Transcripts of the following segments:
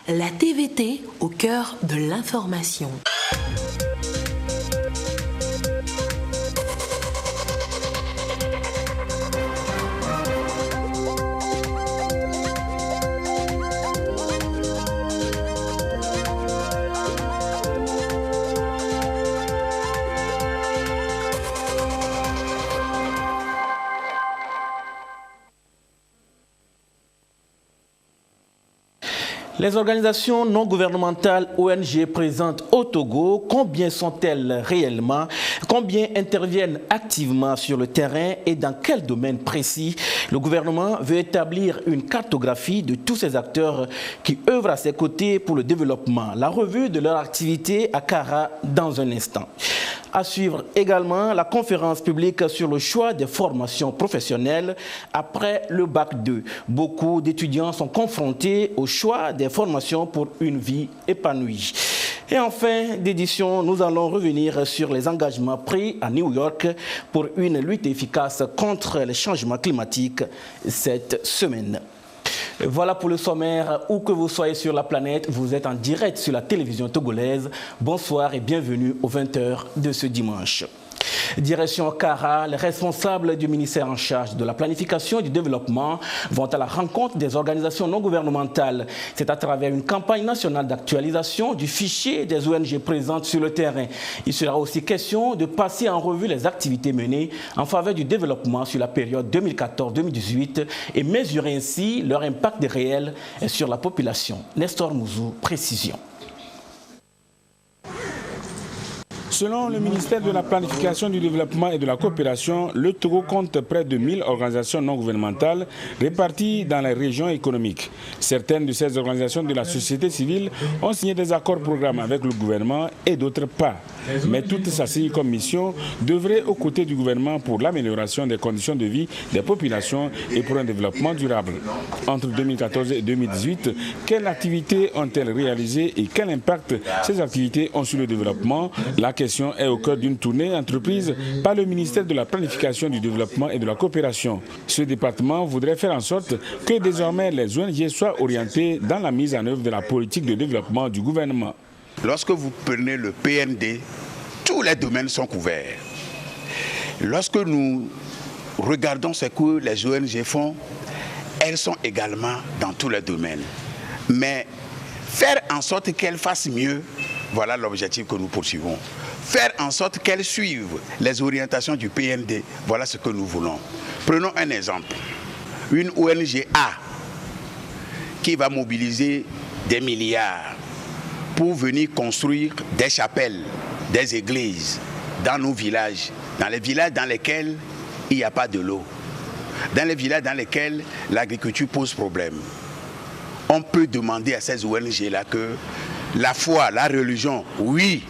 La TVT au cœur de l'information. Les organisations non gouvernementales ONG présentes au Togo, combien sont-elles réellement? Combien interviennent activement sur le terrain et dans quel domaine précis? Le gouvernement veut établir une cartographie de tous ces acteurs qui œuvrent à ses côtés pour le développement. La revue de leur activité à Kara dans un instant. À suivre également la conférence publique sur le choix des formations professionnelles après le Bac 2. Beaucoup d'étudiants sont confrontés au choix des formations pour une vie épanouie. Et en fin d'édition, nous allons revenir sur les engagements pris à New York pour une lutte efficace contre les changements climatiques cette semaine. Voilà pour le sommaire. Où que vous soyez sur la planète, vous êtes en direct sur la télévision togolaise. Bonsoir et bienvenue aux 20h de ce dimanche. Direction Kara, les responsables du ministère en charge de la planification et du développement vont à la rencontre des organisations non gouvernementales. C'est à travers une campagne nationale d'actualisation du fichier des ONG présentes sur le terrain. Il sera aussi question de passer en revue les activités menées en faveur du développement sur la période 2014-2018 et mesurer ainsi leur impact réel sur la population. Nestor Mouzou, précision. Selon le ministère de la Planification du Développement et de la Coopération, le Togo compte près de 1000 organisations non gouvernementales réparties dans les régions économiques. Certaines de ces organisations de la société civile ont signé des accords programmes avec le gouvernement et d'autres pas. Mais toutes s'assignent comme mission d'œuvrer aux côtés du gouvernement pour l'amélioration des conditions de vie des populations et pour un développement durable. Entre 2014 et 2018, quelles activités ont-elles réalisées et quel impact ces activités ont sur le développement? La question est au cœur d'une tournée entreprise par le ministère de la Planification du Développement et de la Coopération. Ce département voudrait faire en sorte que désormais les ONG soient orientées dans la mise en œuvre de la politique de développement du gouvernement. Lorsque vous prenez le PND, tous les domaines sont couverts. Lorsque nous regardons ce que les ONG font, elles sont également dans tous les domaines. Mais faire en sorte qu'elles fassent mieux, voilà l'objectif que nous poursuivons. Faire en sorte qu'elles suivent les orientations du PND, voilà ce que nous voulons. Prenons un exemple. Une ONG A qui va mobiliser des milliards pour venir construire des chapelles, des églises dans nos villages, dans les villages dans lesquels il n'y a pas de l'eau, dans les villages dans lesquels l'agriculture pose problème. On peut demander à ces ONG-là que la foi, la religion, oui,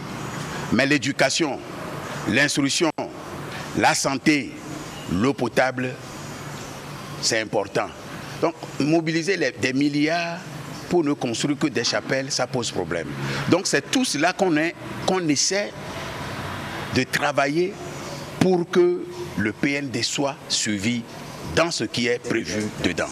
mais l'éducation, l'instruction, la santé, l'eau potable, c'est important. Donc, mobiliser des milliards pour ne construire que des chapelles, ça pose problème. Donc, c'est tout cela qu'on essaie de travailler pour que le PND soit suivi dans ce qui est prévu dedans.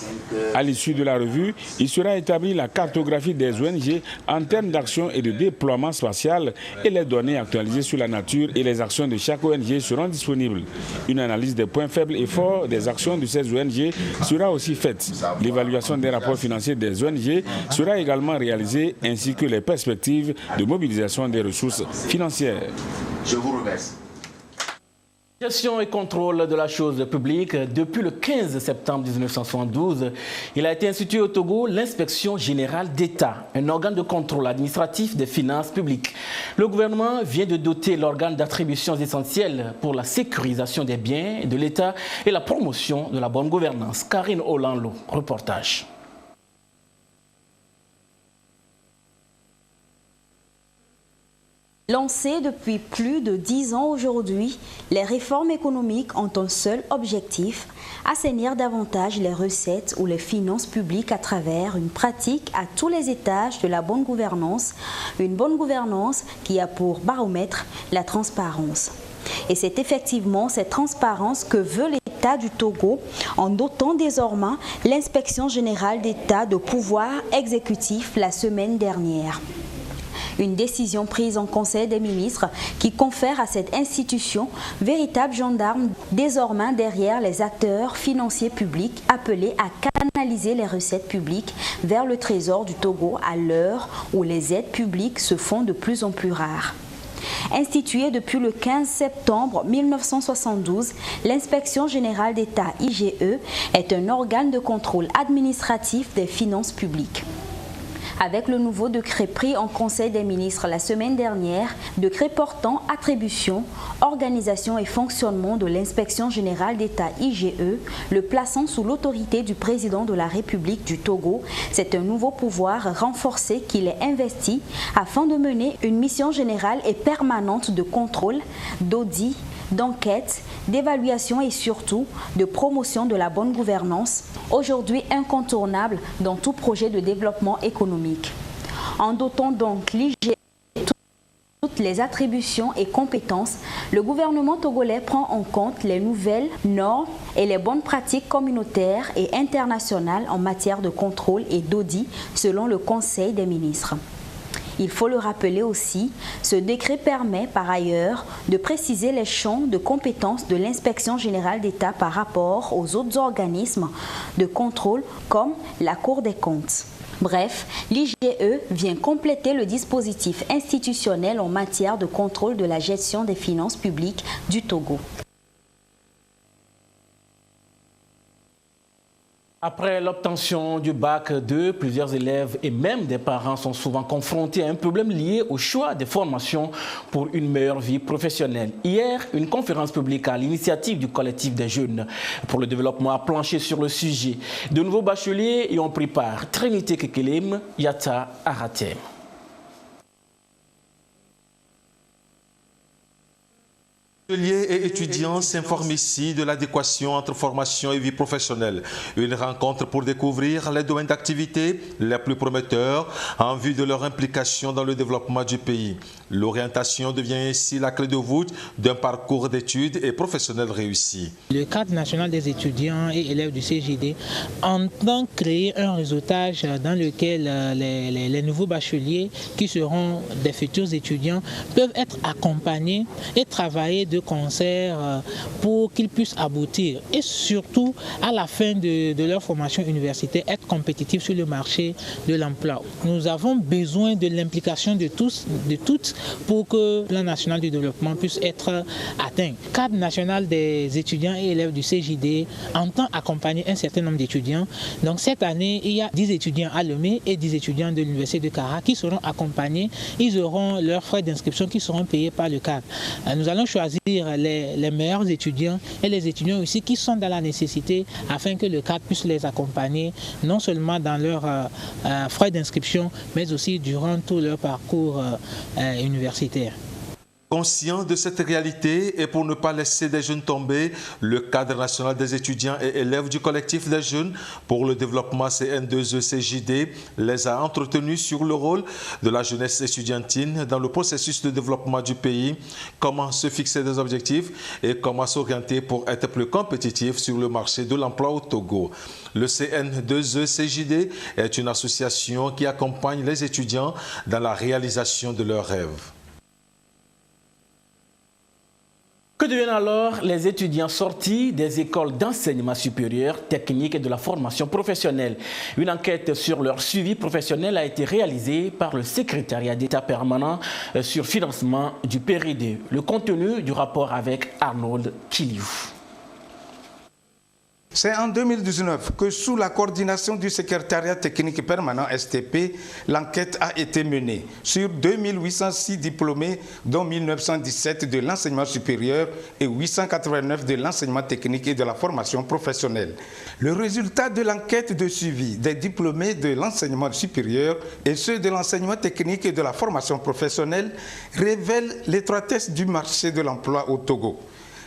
À l'issue de la revue, il sera établi la cartographie des ONG en termes d'action et de déploiement spatial et les données actualisées sur la nature et les actions de chaque ONG seront disponibles. Une analyse des points faibles et forts des actions de ces ONG sera aussi faite. L'évaluation des rapports financiers des ONG sera également réalisée ainsi que les perspectives de mobilisation des ressources financières. Je vous remercie. Gestion et contrôle de la chose publique. Depuis le 15 septembre 1972, il a été institué au Togo l'inspection générale d'État, un organe de contrôle administratif des finances publiques. Le gouvernement vient de doter l'organe d'attributions essentielles pour la sécurisation des biens de l'État et la promotion de la bonne gouvernance. Karine Olanlo, reportage. Lancées depuis plus de 10 ans aujourd'hui, les réformes économiques ont un seul objectif, assainir davantage les recettes ou les finances publiques à travers une pratique à tous les étages de la bonne gouvernance, une bonne gouvernance qui a pour baromètre la transparence. Et c'est effectivement cette transparence que veut l'État l'État du Togo en dotant désormais l'inspection générale d'État de pouvoirs exécutifs la semaine dernière. Une décision prise en Conseil des ministres qui confère à cette institution véritable gendarme désormais derrière les acteurs financiers publics appelés à canaliser les recettes publiques vers le trésor du Togo à l'heure où les aides publiques se font de plus en plus rares. Instituée depuis le 15 septembre 1972, l'Inspection générale d'État IGE est un organe de contrôle administratif des finances publiques. Avec le nouveau décret pris en Conseil des ministres la semaine dernière, décret portant attribution, organisation et fonctionnement de l'Inspection générale d'État IGE, le plaçant sous l'autorité du président de la République du Togo, c'est un nouveau pouvoir renforcé qu'il est investi afin de mener une mission générale et permanente de contrôle, d'audit, d'enquête, d'évaluation et surtout de promotion de la bonne gouvernance, aujourd'hui incontournable dans tout projet de développement économique. En dotant donc l'IGE toutes les attributions et compétences, le gouvernement togolais prend en compte les nouvelles normes et les bonnes pratiques communautaires et internationales en matière de contrôle et d'audit selon le Conseil des ministres. Il faut le rappeler aussi, ce décret permet par ailleurs de préciser les champs de compétences de l'Inspection générale d'État par rapport aux autres organismes de contrôle comme la Cour des comptes. Bref, l'IGE vient compléter le dispositif institutionnel en matière de contrôle de la gestion des finances publiques du Togo. Après l'obtention du bac 2, plusieurs élèves et même des parents sont souvent confrontés à un problème lié au choix des formations pour une meilleure vie professionnelle. Hier, une conférence publique à l'initiative du collectif des jeunes pour le développement a planché sur le sujet. De nouveaux bacheliers y ont pris part. Trinité Kekelem, Yata Aratem. Bacheliers et étudiants s'informent ici de l'adéquation entre formation et vie professionnelle. Une rencontre pour découvrir les domaines d'activité les plus prometteurs en vue de leur implication dans le développement du pays. L'orientation devient ainsi la clé de voûte d'un parcours d'études et professionnel réussi. Le cadre national des étudiants et élèves du CJD entend créer un réseautage dans lequel les nouveaux bacheliers qui seront des futurs étudiants peuvent être accompagnés et travailler de concert pour qu'ils puissent aboutir et surtout à la fin de leur formation universitaire être compétitifs sur le marché de l'emploi. Nous avons besoin de l'implication de tous, de toutes pour que le plan national du développement puisse être atteint. Le cadre national des étudiants et élèves du CJD entend accompagner un certain nombre d'étudiants. Donc cette année, il y a 10 étudiants à Lomé et 10 étudiants de l'université de Kara qui seront accompagnés. Ils auront leurs frais d'inscription qui seront payés par le cadre. Nous allons choisir les meilleurs étudiants et les étudiants aussi qui sont dans la nécessité afin que le cadre puisse les accompagner non seulement dans leurs frais d'inscription mais aussi durant tout leur parcours universitaire. Conscient de cette réalité et pour ne pas laisser des jeunes tomber, le cadre national des étudiants et élèves du collectif des jeunes pour le développement CN2E-CJD les a entretenus sur le rôle de la jeunesse étudiantine dans le processus de développement du pays, comment se fixer des objectifs et comment s'orienter pour être plus compétitif sur le marché de l'emploi au Togo. Le CN2E-CJD est une association qui accompagne les étudiants dans la réalisation de leurs rêves. Que deviennent alors les étudiants sortis des écoles d'enseignement supérieur, technique et de la formation professionnelle? Une enquête sur leur suivi professionnel a été réalisée par le secrétariat d'État permanent sur financement du PRD. Le contenu du rapport avec Arnold Kiliou. C'est en 2019 que sous la coordination du secrétariat technique permanent STP, l'enquête a été menée sur 2806 diplômés, dont 1917 de l'enseignement supérieur et 889 de l'enseignement technique et de la formation professionnelle. Le résultat de l'enquête de suivi des diplômés de l'enseignement supérieur et ceux de l'enseignement technique et de la formation professionnelle révèle l'étroitesse du marché de l'emploi au Togo.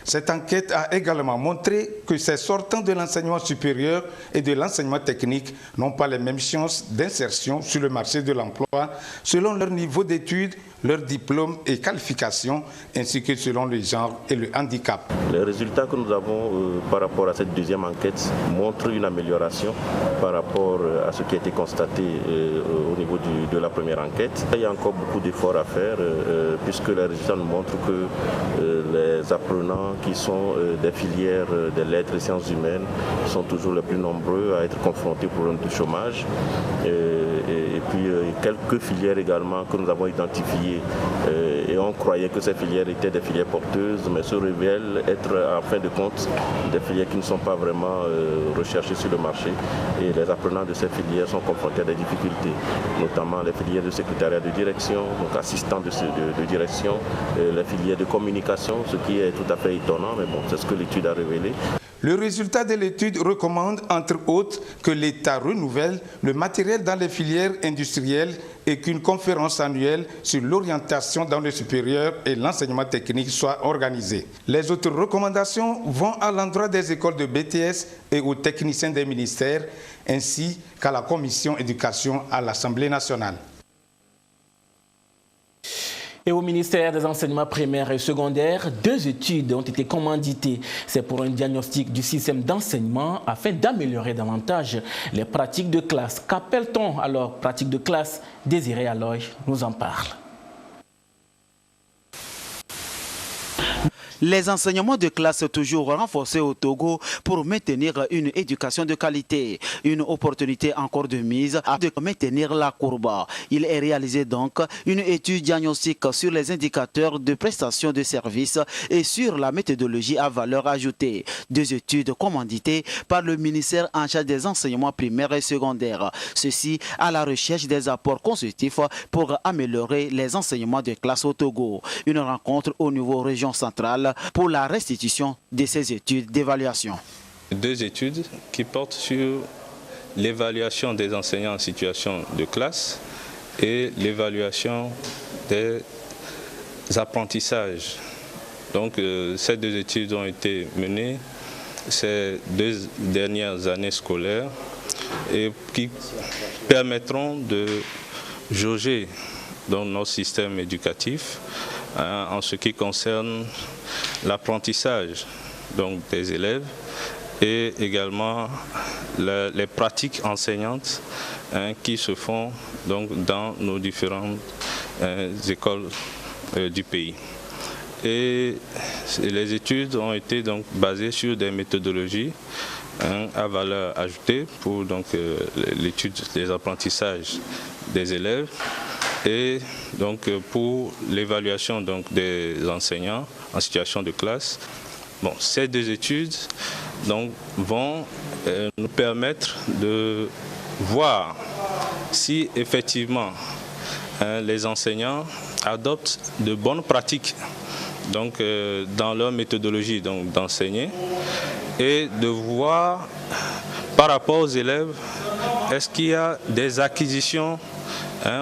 Cette enquête a également montré que ces sortants de l'enseignement supérieur et de l'enseignement technique n'ont pas les mêmes chances d'insertion sur le marché de l'emploi selon leur niveau d'études, leur diplôme et qualification, ainsi que selon le genre et le handicap. Les résultats que nous avons par rapport à cette deuxième enquête montrent une amélioration par rapport à ce qui a été constaté au niveau de la première enquête. Il y a encore beaucoup d'efforts à faire puisque les résultats nous montrent que les apprenants qui sont des filières des lettres et sciences humaines sont toujours les plus nombreux à être confrontés au problème de chômage. Et puis quelques filières également que nous avons identifiées et on croyait que ces filières étaient des filières porteuses, mais se révèlent être en fin de compte des filières qui ne sont pas vraiment recherchées sur le marché. Et les apprenants de ces filières sont confrontés à des difficultés, notamment les filières de secrétariat de direction, donc assistants de direction, les filières de communication, ce qui est tout à fait étonnant, mais bon, c'est ce que l'étude a révélé. Le résultat de l'étude recommande, entre autres, que l'État renouvelle le matériel dans les filières industrielles et qu'une conférence annuelle sur l'orientation dans le supérieur et l'enseignement technique soit organisée. Les autres recommandations vont à l'endroit des écoles de BTS et aux techniciens des ministères, ainsi qu'à la commission éducation à l'Assemblée nationale. Et au ministère des enseignements primaires et secondaires, 2 études ont été commanditées. C'est pour un diagnostic du système d'enseignement afin d'améliorer davantage les pratiques de classe. Qu'appelle-t-on alors pratiques de classe? Désiré Aloy nous en parle. Les enseignements de classe toujours renforcés au Togo pour maintenir une éducation de qualité. Une opportunité encore de mise à de maintenir la courbe. Il est réalisé donc une étude diagnostique sur les indicateurs de prestation de services et sur la méthodologie à valeur ajoutée. 2 études commanditées par le ministère en charge des enseignements primaires et secondaires. Ceci à la recherche des apports constructifs pour améliorer les enseignements de classe au Togo. Une rencontre au niveau région centrale pour la restitution de ces études d'évaluation. 2 études qui portent sur l'évaluation des enseignants en situation de classe et l'évaluation des apprentissages. Donc ces 2 études ont été menées ces 2 dernières années scolaires et qui permettront de jauger dans nos systèmes éducatifs en ce qui concerne l'apprentissage des élèves et également les pratiques enseignantes qui se font dans nos différentes écoles du pays. Et les études ont été basées sur des méthodologies à valeur ajoutée pour l'étude des apprentissages des élèves et pour l'évaluation des enseignants en situation de classe. Bon, ces 2 études vont nous permettre de voir si effectivement les enseignants adoptent de bonnes pratiques dans leur méthodologie d'enseigner et de voir par rapport aux élèves est-ce qu'il y a des acquisitions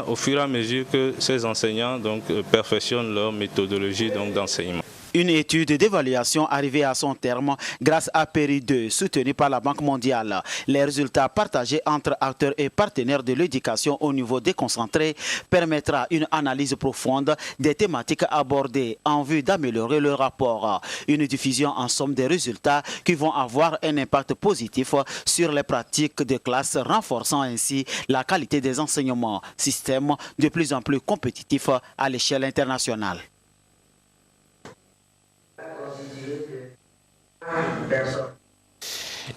au fur et à mesure que ces enseignants perfectionnent leur méthodologie d'enseignement. Une étude d'évaluation arrivée à son terme grâce à PERI 2, soutenue par la Banque mondiale. Les résultats partagés entre acteurs et partenaires de l'éducation au niveau déconcentré permettra une analyse profonde des thématiques abordées en vue d'améliorer le rapport. Une diffusion en somme des résultats qui vont avoir un impact positif sur les pratiques de classe, renforçant ainsi la qualité des enseignements, système de plus en plus compétitif à l'échelle internationale.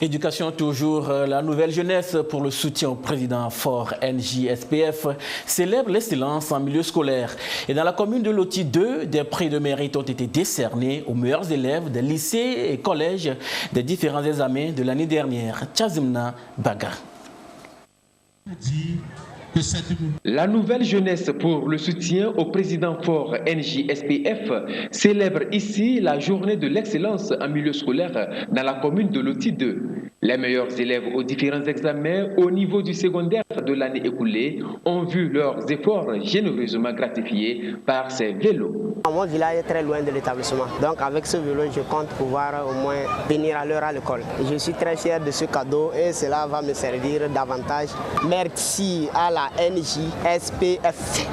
Éducation toujours, la nouvelle jeunesse pour le soutien au président Faure NJ-SPF célèbre l'excellence en milieu scolaire. Et dans la commune de Loti 2, des prix de mérite ont été décernés aux meilleurs élèves des lycées et collèges des différents examens de l'année dernière. Tchazimna Baga. La nouvelle jeunesse pour le soutien au président Faure NJ-SPF célèbre ici la journée de l'excellence en milieu scolaire dans la commune de Loti 2. Les meilleurs élèves aux différents examens au niveau du secondaire de l'année écoulée ont vu leurs efforts généreusement gratifiés par ces vélos. Mon village est très loin de l'établissement, donc avec ce vélo, je compte pouvoir au moins venir à l'heure à l'école. Je suis très fier de ce cadeau et cela va me servir davantage. Merci à la NJSPF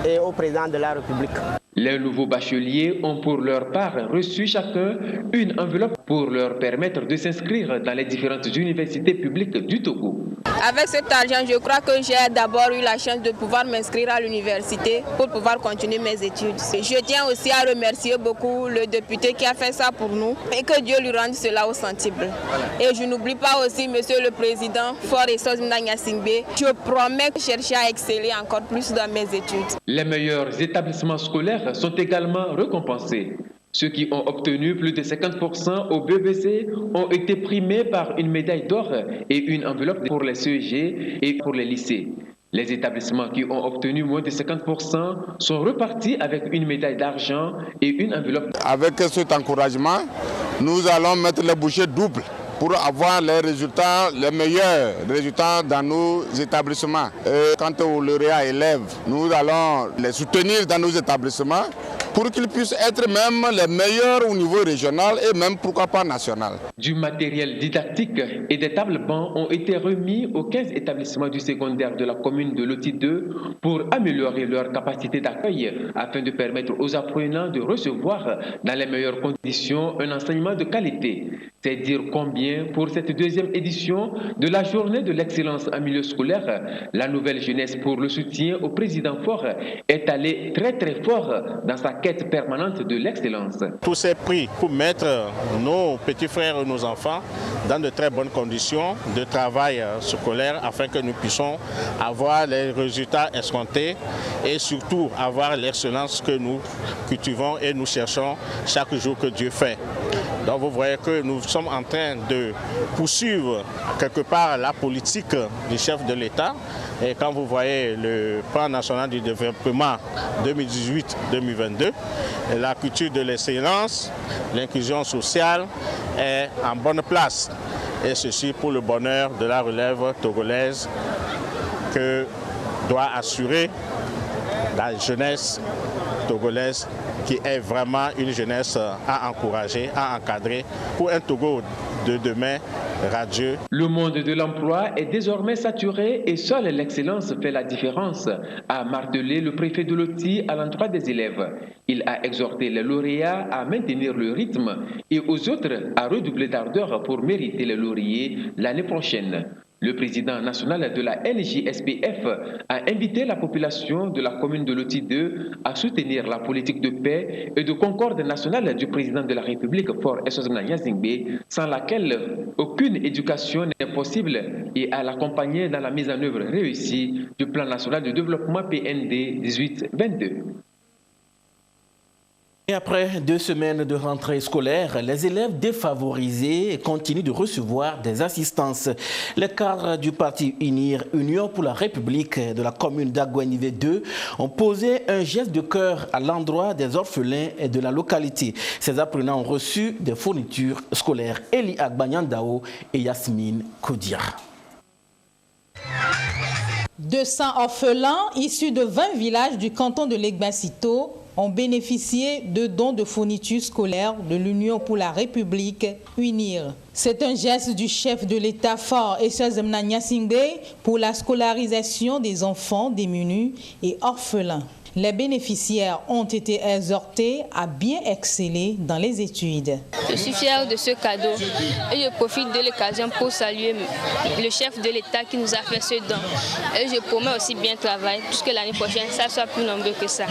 et au président de la République. Les nouveaux bacheliers ont pour leur part reçu chacun une enveloppe pour leur permettre de s'inscrire dans les différentes universités publiques du Togo. Avec cet argent, je crois que j'ai d'abord eu la chance de pouvoir m'inscrire à l'université pour pouvoir continuer mes études. Je tiens aussi à remercier beaucoup le député qui a fait ça pour nous et que Dieu lui rende cela au centuple. Et je n'oublie pas aussi Monsieur le Président Faure Essos Mnangna-Singbe. Je promets de chercher à exceller encore plus dans mes études. Les meilleurs établissements scolaires sont également récompensés. Ceux qui ont obtenu plus de 50% au BBC ont été primés par une médaille d'or et une enveloppe pour les CEG et pour les lycées. Les établissements qui ont obtenu moins de 50% sont repartis avec une médaille d'argent et une enveloppe. Avec cet encouragement, nous allons mettre les bouchées doubles pour avoir les résultats, les meilleurs résultats dans nos établissements. Et quant aux lauréats élèves, nous allons les soutenir dans nos établissements pour qu'ils puissent être même les meilleurs au niveau régional et même pourquoi pas national. Du matériel didactique et des tables bancs ont été remis aux 15 établissements du secondaire de la commune de Loti 2 pour améliorer leur capacité d'accueil afin de permettre aux apprenants de recevoir dans les meilleures conditions un enseignement de qualité. C'est dire combien pour cette deuxième édition de la journée de l'excellence en milieu scolaire, la nouvelle jeunesse pour le soutien au président Faure est allée très fort dans sa quête permanente de l'excellence. Tout s'est pris pour mettre nos petits frères et nos enfants dans de très bonnes conditions de travail scolaire afin que nous puissions avoir les résultats escomptés et surtout avoir l'excellence que nous cultivons et nous cherchons chaque jour que Dieu fait. Donc vous voyez que nous sommes en train de poursuivre quelque part la politique du chef de l'État. Et quand vous voyez le plan national du développement 2018-2022, la culture de l'excellence, l'inclusion sociale est en bonne place. Et ceci pour le bonheur de la relève togolaise que doit assurer la jeunesse togolaise qui est vraiment une jeunesse à encourager, à encadrer pour un Togo de demain radieux. Le monde de l'emploi est désormais saturé et seule l'excellence fait la différence, a martelé le préfet de Loti à l'endroit des élèves. Il a exhorté les lauréats à maintenir le rythme et aux autres à redoubler d'ardeur pour mériter les lauriers l'année prochaine. Le président national de la NJSPF a invité la population de la commune de Loti 2 à soutenir la politique de paix et de concorde nationale du président de la République, Faure Essos Mnangna-Singbe, sans laquelle aucune éducation n'est possible, et à l'accompagner dans la mise en œuvre réussie du plan national de développement PND 18-22. Et après 2 semaines de rentrée scolaire, les élèves défavorisés continuent de recevoir des assistances. Les cadres du parti UNIR, Union pour la République de la commune d'Agouenivé 2, ont posé un geste de cœur à l'endroit des orphelins de la localité. Ces apprenants ont reçu des fournitures scolaires. Eli Agbanyandao et Yasmine Koudia. 200 orphelins issus de 20 villages du canton de Legba-Sito ont bénéficié de dons de fournitures scolaires de l'Union pour la République, UNIR. C'est un geste du chef de l'État Faure Essos Mnangna-Singbe pour la scolarisation des enfants démunis et orphelins. Les bénéficiaires ont été exhortés à bien exceller dans les études. Je suis fière de ce cadeau et je profite de l'occasion pour saluer le chef de l'État qui nous a fait ce don. Et je promets aussi bien travailler puisque l'année prochaine, ça soit plus nombreux que ça.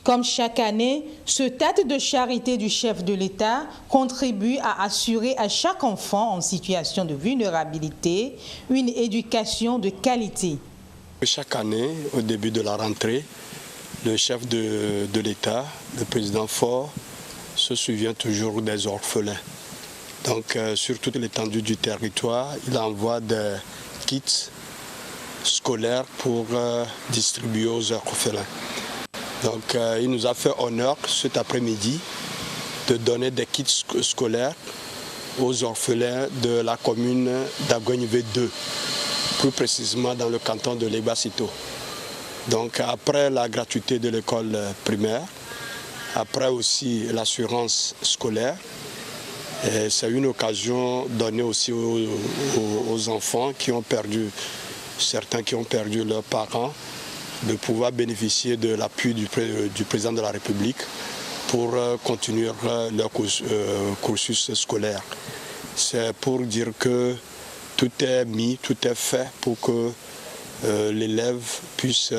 Comme chaque année, ce tête de charité du chef de l'État contribue à assurer à chaque enfant en situation de vulnérabilité une éducation de qualité. Chaque année, au début de la rentrée, le chef de l'État, le président Faure, se souvient toujours des orphelins. Donc, sur toute l'étendue du territoire, il envoie des kits scolaires pour distribuer aux orphelins. Donc, il nous a fait honneur cet après-midi de donner des kits scolaires aux orphelins de la commune d'Agogne 2, plus précisément dans le canton de Legbasito. Donc après la gratuité de l'école primaire, après aussi l'assurance scolaire, c'est une occasion donnée aussi aux enfants qui ont perdu, certains qui ont perdu leurs parents, de pouvoir bénéficier de l'appui du président de la République pour continuer leur cursus scolaire. C'est pour dire que tout est mis, tout est fait pour que l'élève puisse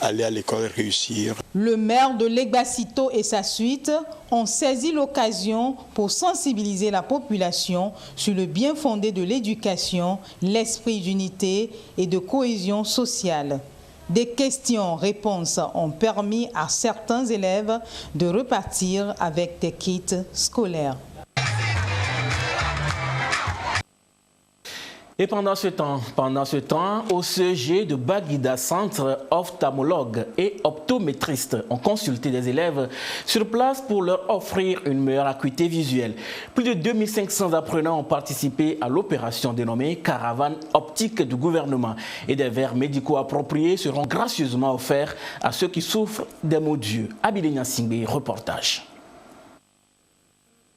aller à l'école et réussir. Le maire de Legbasito et sa suite ont saisi l'occasion pour sensibiliser la population sur le bien fondé de l'éducation, l'esprit d'unité et de cohésion sociale. Des questions-réponses ont permis à certains élèves de repartir avec des kits scolaires. Et pendant ce temps, au CG de Baguida, centre, ophtalmologues et optométristes ont consulté des élèves sur place pour leur offrir une meilleure acuité visuelle. Plus de 2500 apprenants ont participé à l'opération dénommée Caravane optique du gouvernement et des verres médicaux appropriés seront gracieusement offerts à ceux qui souffrent des maux d'yeux. Abidé Singbe, reportage.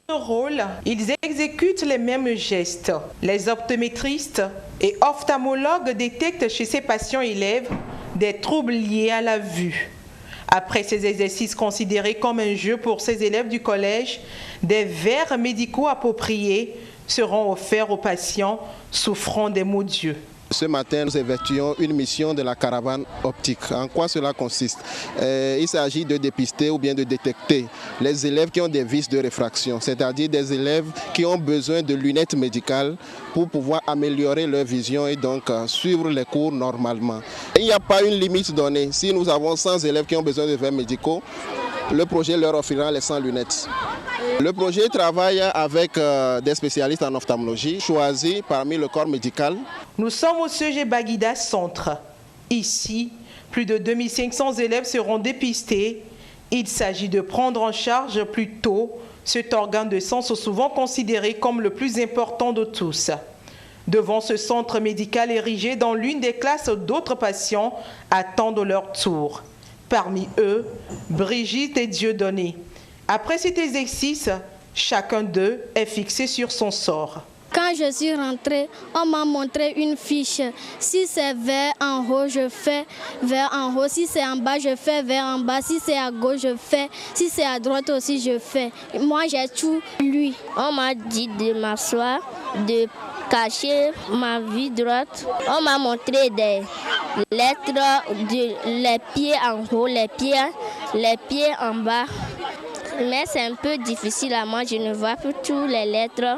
Rôle, ils exécutent les mêmes gestes. Les optométristes et ophtalmologues détectent chez ces patients élèves des troubles liés à la vue. Après ces exercices considérés comme un jeu pour ces élèves du collège, des verres médicaux appropriés seront offerts aux patients souffrant des maux d'yeux. Ce matin, nous effectuons une mission de la caravane optique. En quoi cela consiste? Il s'agit de dépister ou bien de détecter les élèves qui ont des vices de réfraction, c'est-à-dire des élèves qui ont besoin de lunettes médicales pour pouvoir améliorer leur vision et donc suivre les cours normalement. Il n'y a pas une limite donnée. Si nous avons 100 élèves qui ont besoin de verres médicaux, le projet leur offrira les 100 lunettes. Le projet travaille avec des spécialistes en ophtalmologie choisis parmi le corps médical. Nous sommes au CG Baguida Centre. Ici, plus de 2500 élèves seront dépistés. Il s'agit de prendre en charge plus tôt cet organe de sens souvent considéré comme le plus important de tous. Devant ce centre médical érigé dans l'une des classes, d'autres patients attendent leur tour. Parmi eux, Brigitte et Dieudonné. Après cet exercice, chacun d'eux est fixé sur son sort. Quand je suis rentrée, on m'a montré une fiche. Si c'est vers en haut, je fais vers en haut. Si c'est en bas, je fais vers en bas. Si c'est à gauche, je fais. Si c'est à droite aussi, je fais. Moi, j'ai tout lu. On m'a dit de m'asseoir, de cacher ma vue droite. On m'a montré des lettres, les pieds en haut, les pieds en bas. Mais c'est un peu difficile à moi, je ne vois plus toutes les lettres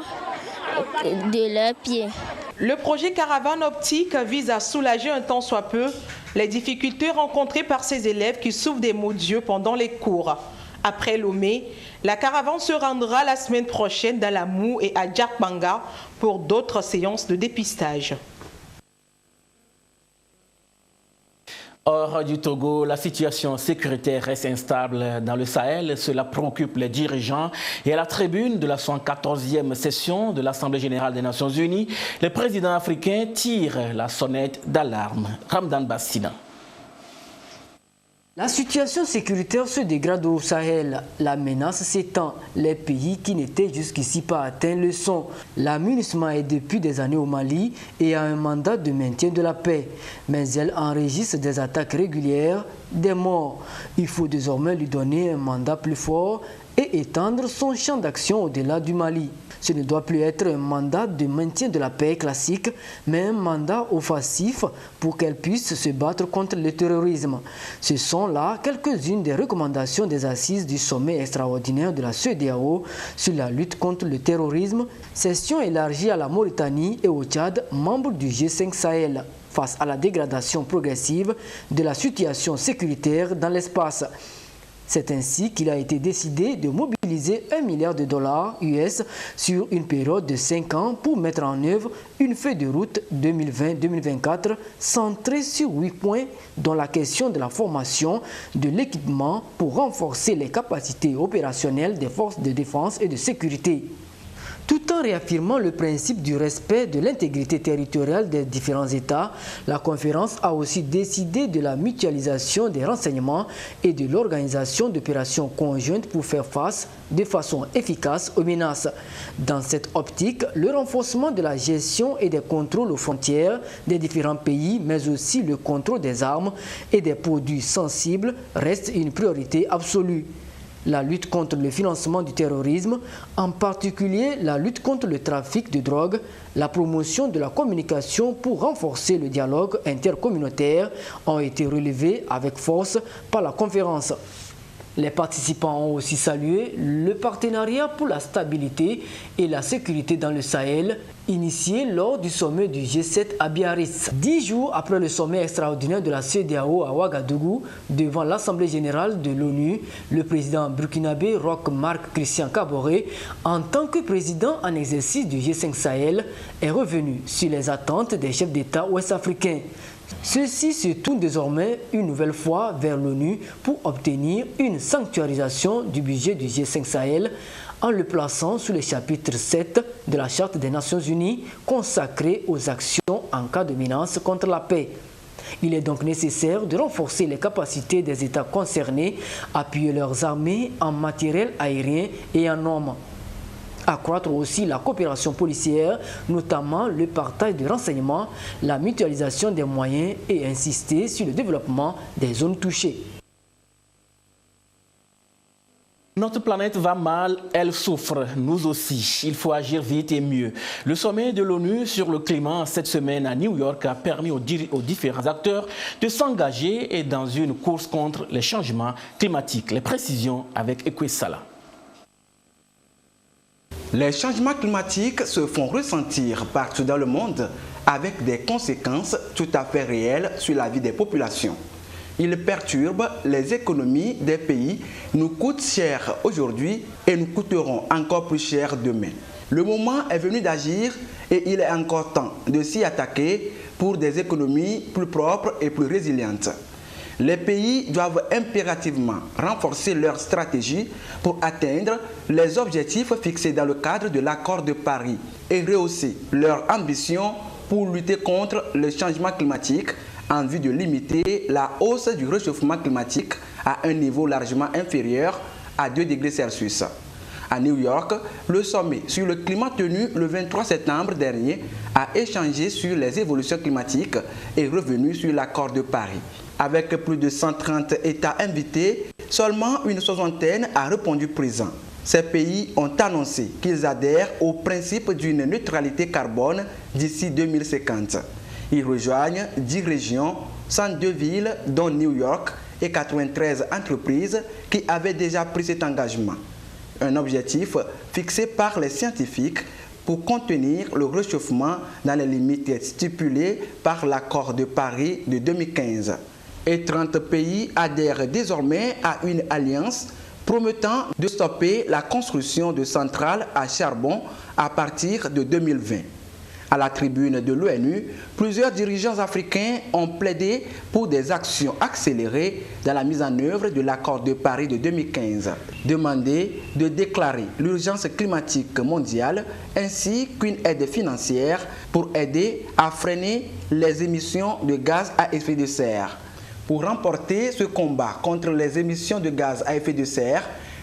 de leurs pieds. Le projet Caravane optique vise à soulager un tant soit peu les difficultés rencontrées par ces élèves qui souffrent des maux d'yeux pendant les cours. Après Lomé, la caravane se rendra la semaine prochaine dans la Mou et à Djakbanga pour d'autres séances de dépistage. Hors du Togo, la situation sécuritaire reste instable dans le Sahel. Cela préoccupe les dirigeants. Et à la tribune de la 114e session de l'Assemblée générale des Nations unies, les présidents africains tirent la sonnette d'alarme. Ramdan Bassina. La situation sécuritaire se dégrade au Sahel. La menace s'étend. Les pays qui n'étaient jusqu'ici pas atteints le sont. La MINUSMA est depuis des années au Mali et a un mandat de maintien de la paix. Mais elle enregistre des attaques régulières, des morts. Il faut désormais lui donner un mandat plus fort et étendre son champ d'action au-delà du Mali. Ce ne doit plus être un mandat de maintien de la paix classique, mais un mandat offensif pour qu'elle puisse se battre contre le terrorisme. Ce sont là quelques-unes des recommandations des assises du sommet extraordinaire de la CEDEAO sur la lutte contre le terrorisme, session élargie à la Mauritanie et au Tchad, membres du G5 Sahel, face à la dégradation progressive de la situation sécuritaire dans l'espace. C'est ainsi qu'il a été décidé de mobiliser $1 milliard US sur une période de 5 ans pour mettre en œuvre une feuille de route 2020-2024 centrée sur 8 points, dont la question de la formation, de l'équipement pour renforcer les capacités opérationnelles des forces de défense et de sécurité. Tout en réaffirmant le principe du respect de l'intégrité territoriale des différents États, la conférence a aussi décidé de la mutualisation des renseignements et de l'organisation d'opérations conjointes pour faire face de façon efficace aux menaces. Dans cette optique, le renforcement de la gestion et des contrôles aux frontières des différents pays, mais aussi le contrôle des armes et des produits sensibles reste une priorité absolue. La lutte contre le financement du terrorisme, en particulier la lutte contre le trafic de drogue, la promotion de la communication pour renforcer le dialogue intercommunautaire ont été relevés avec force par la conférence. Les participants ont aussi salué le partenariat pour la stabilité et la sécurité dans le Sahel, initié lors du sommet du G7 à Biarritz. 10 jours après le sommet extraordinaire de la CEDEAO à Ouagadougou, devant l'Assemblée générale de l'ONU, le président burkinabé Roch Marc Christian Kaboré, en tant que président en exercice du G5 Sahel, est revenu sur les attentes des chefs d'État ouest-africains. Ceux-ci se tournent désormais une nouvelle fois vers l'ONU pour obtenir une sanctuarisation du budget du G5 Sahel en le plaçant sous le chapitre 7 de la Charte des Nations Unies consacrée aux actions en cas de menace contre la paix. Il est donc nécessaire de renforcer les capacités des États concernés, appuyer leurs armées en matériel aérien et en hommes. Accroître aussi la coopération policière, notamment le partage de renseignements, la mutualisation des moyens et insister sur le développement des zones touchées. Notre planète va mal, elle souffre, nous aussi. Il faut agir vite et mieux. Le sommet de l'ONU sur le climat cette semaine à New York a permis aux différents acteurs de s'engager dans une course contre les changements climatiques. Les précisions avec Ekwe Sala. Les changements climatiques se font ressentir partout dans le monde avec des conséquences tout à fait réelles sur la vie des populations. Ils perturbent les économies des pays, nous coûtent cher aujourd'hui et nous coûteront encore plus cher demain. Le moment est venu d'agir et il est encore temps de s'y attaquer pour des économies plus propres et plus résilientes. Les pays doivent impérativement renforcer leur stratégie pour atteindre les objectifs fixés dans le cadre de l'accord de Paris et rehausser leur ambition pour lutter contre le changement climatique en vue de limiter la hausse du réchauffement climatique à un niveau largement inférieur à 2 degrés Celsius. À New York, le sommet sur le climat tenu le 23 septembre dernier a échangé sur les évolutions climatiques et revenu sur l'accord de Paris. Avec plus de 130 États invités, seulement une soixantaine a répondu présent. Ces pays ont annoncé qu'ils adhèrent au principe d'une neutralité carbone d'ici 2050. Ils rejoignent 10 régions, 102 villes dont New York et 93 entreprises qui avaient déjà pris cet engagement. Un objectif fixé par les scientifiques pour contenir le réchauffement dans les limites stipulées par l'accord de Paris de 2015. Et 30 pays adhèrent désormais à une alliance promettant de stopper la construction de centrales à charbon à partir de 2020. À la tribune de l'ONU, plusieurs dirigeants africains ont plaidé pour des actions accélérées dans la mise en œuvre de l'accord de Paris de 2015, demandé de déclarer l'urgence climatique mondiale ainsi qu'une aide financière pour aider à freiner les émissions de gaz à effet de serre. Pour remporter ce combat contre les émissions de gaz à effet de serre,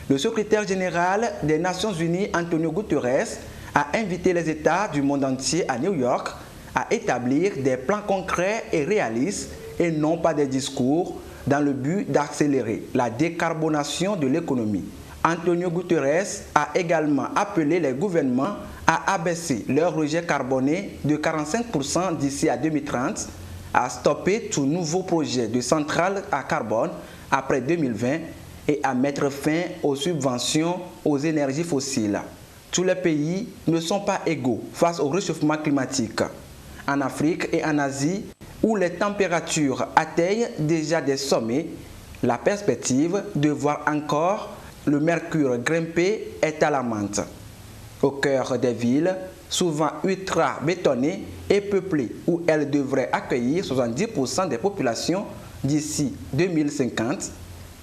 le secrétaire général des Nations Unies, Antonio Guterres, a invité les États du monde entier à New York à établir des plans concrets et réalistes et non pas des discours dans le but d'accélérer la décarbonation de l'économie. Antonio Guterres a également appelé les gouvernements à abaisser leur rejet carboné de 45% d'ici à 2030, à stopper tout nouveau projet de centrale à carbone après 2020 et à mettre fin aux subventions aux énergies fossiles. Tous les pays ne sont pas égaux face au réchauffement climatique. En Afrique et en Asie, où les températures atteignent déjà des sommets, la perspective de voir encore le mercure grimper est alarmante. Au cœur des villes, souvent ultra bétonnées et peuplées, où elles devraient accueillir 70% des populations d'ici 2050,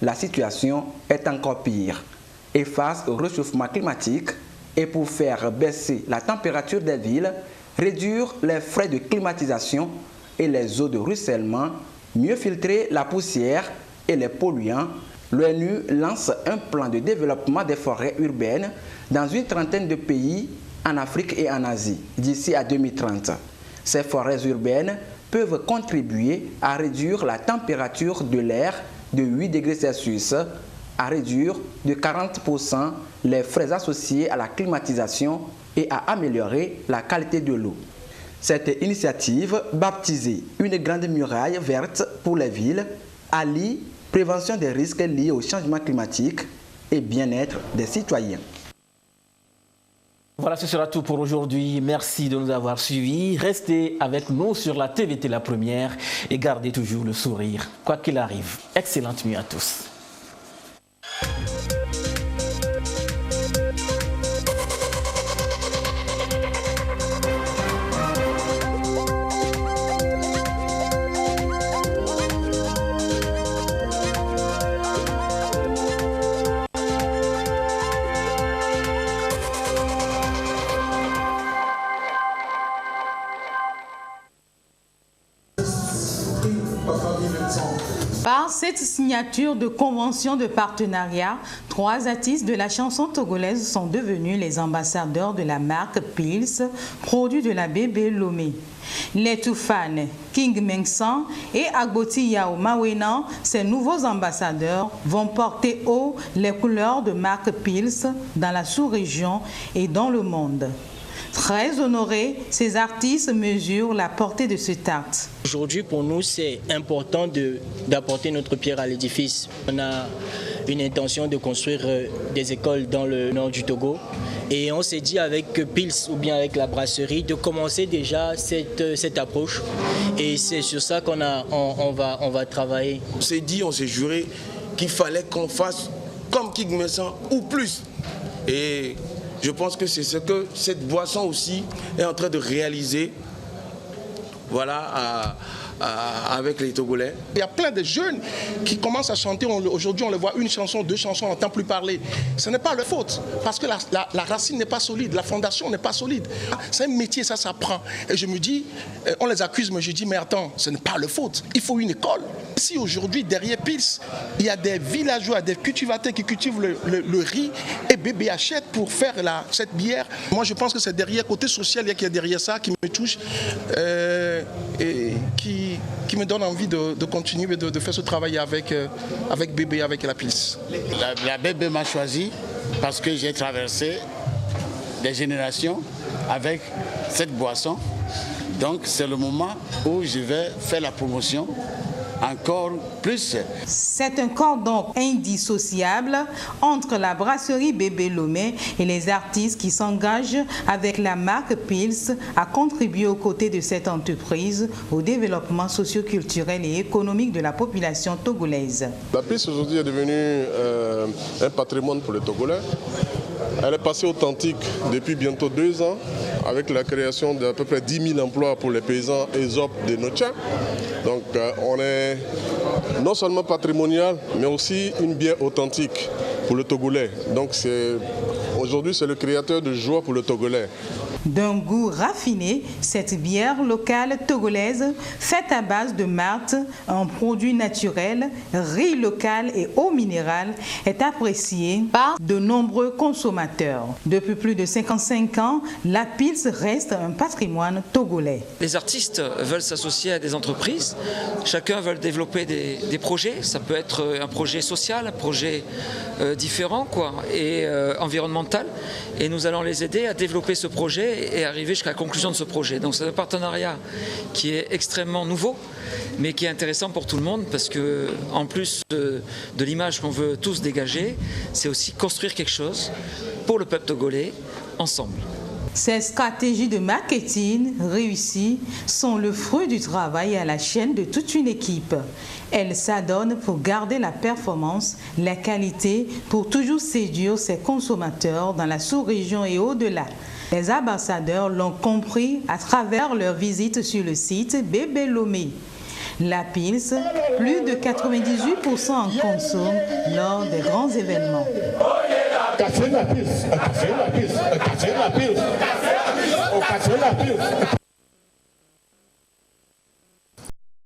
la situation est encore pire. Et face au réchauffement climatique, Et pour faire baisser la température des villes, réduire les frais de climatisation et les eaux de ruissellement, mieux filtrer la poussière et les polluants, l'ONU lance un plan de développement des forêts urbaines dans une trentaine de pays en Afrique et en Asie d'ici à 2030. Ces forêts urbaines peuvent contribuer à réduire la température de l'air de 8 degrés Celsius, à réduire de 40% les frais associés à la climatisation et à améliorer la qualité de l'eau. Cette initiative, baptisée Une grande muraille verte pour les villes, allie prévention des risques liés au changement climatique et bien-être des citoyens. Voilà, ce sera tout pour aujourd'hui. Merci de nous avoir suivis. Restez avec nous sur la TVT La Première et gardez toujours le sourire, quoi qu'il arrive. Excellente nuit à tous. Par cette signature de convention de partenariat, 3 artistes de la chanson togolaise sont devenus les ambassadeurs de la marque Pils, produit de la Bébé Lomé. Les Toufane, King Mengsan et Agboti Yao Mawena, ces nouveaux ambassadeurs, vont porter haut les couleurs de marque Pils dans la sous-région et dans le monde. Très honorés, ces artistes mesurent la portée de cet acte. Aujourd'hui, pour nous, c'est important d'apporter notre pierre à l'édifice. On a une intention de construire des écoles dans le nord du Togo. Et on s'est dit avec Pils ou bien avec la brasserie de commencer déjà cette approche. Et c'est sur ça qu'on va travailler. On s'est dit, on s'est juré qu'il fallait qu'on fasse comme King Mengsan ou plus. Et je pense que c'est ce que cette boisson aussi est en train de réaliser, voilà, avec les Togolais. Il y a plein de jeunes qui commencent à chanter. Aujourd'hui, on les voit une chanson, 2 chansons, on n'entend plus parler. Ce n'est pas leur faute, parce que la racine n'est pas solide, la fondation n'est pas solide. C'est un métier, ça s'apprend. Et je me dis, on les accuse, mais je dis, mais attends, ce n'est pas leur faute. Il faut une école. Si aujourd'hui, derrière Pils, il y a des villageois, des cultivateurs qui cultivent le riz et bébé achète pour faire cette bière. Moi, je pense que c'est derrière, côté social, qui est derrière ça, qui me touche et qui me donne envie de continuer de faire ce travail avec bébé, avec la Pils. La bébé m'a choisi parce que j'ai traversé des générations avec cette boisson. Donc, c'est le moment où je vais faire la promotion encore plus. C'est un cordon indissociable entre la brasserie Bébé Lomé et les artistes qui s'engagent avec la marque Pils à contribuer aux côtés de cette entreprise au développement socio-culturel et économique de la population togolaise. La Pils aujourd'hui est devenue un patrimoine pour les Togolais. Elle est passée authentique depuis bientôt 2 ans avec la création d'à peu près 10 000 emplois pour les paysans ESOP de Nocha. Donc on est non seulement patrimonial, mais aussi une bière authentique pour le Togolais. Donc aujourd'hui, c'est le créateur de joie pour le Togolais. D'un goût raffiné, cette bière locale togolaise, faite à base de malt, un produit naturel, riz local et eau minérale, est appréciée par de nombreux consommateurs. Depuis plus de 55 ans, la Pils reste un patrimoine togolais. Les artistes veulent s'associer à des entreprises, chacun veut développer des projets, ça peut être un projet social, un projet différent et environnemental, et nous allons les aider à développer ce projet et arriver jusqu'à la conclusion de ce projet. Donc c'est un partenariat qui est extrêmement nouveau, mais qui est intéressant pour tout le monde parce que, en plus de l'image qu'on veut tous dégager, c'est aussi construire quelque chose pour le peuple togolais ensemble. Ces stratégies de marketing réussies sont le fruit du travail à la chaîne de toute une équipe. Elles s'adonnent pour garder la performance, la qualité, pour toujours séduire ses consommateurs dans la sous-région et au-delà. Les ambassadeurs l'ont compris à travers leur visite sur le site Bébé Lomé. La Pils, plus de 98% en consomment lors des grands événements. Café la Pils, café la Pils, café la Pils, café la Pils.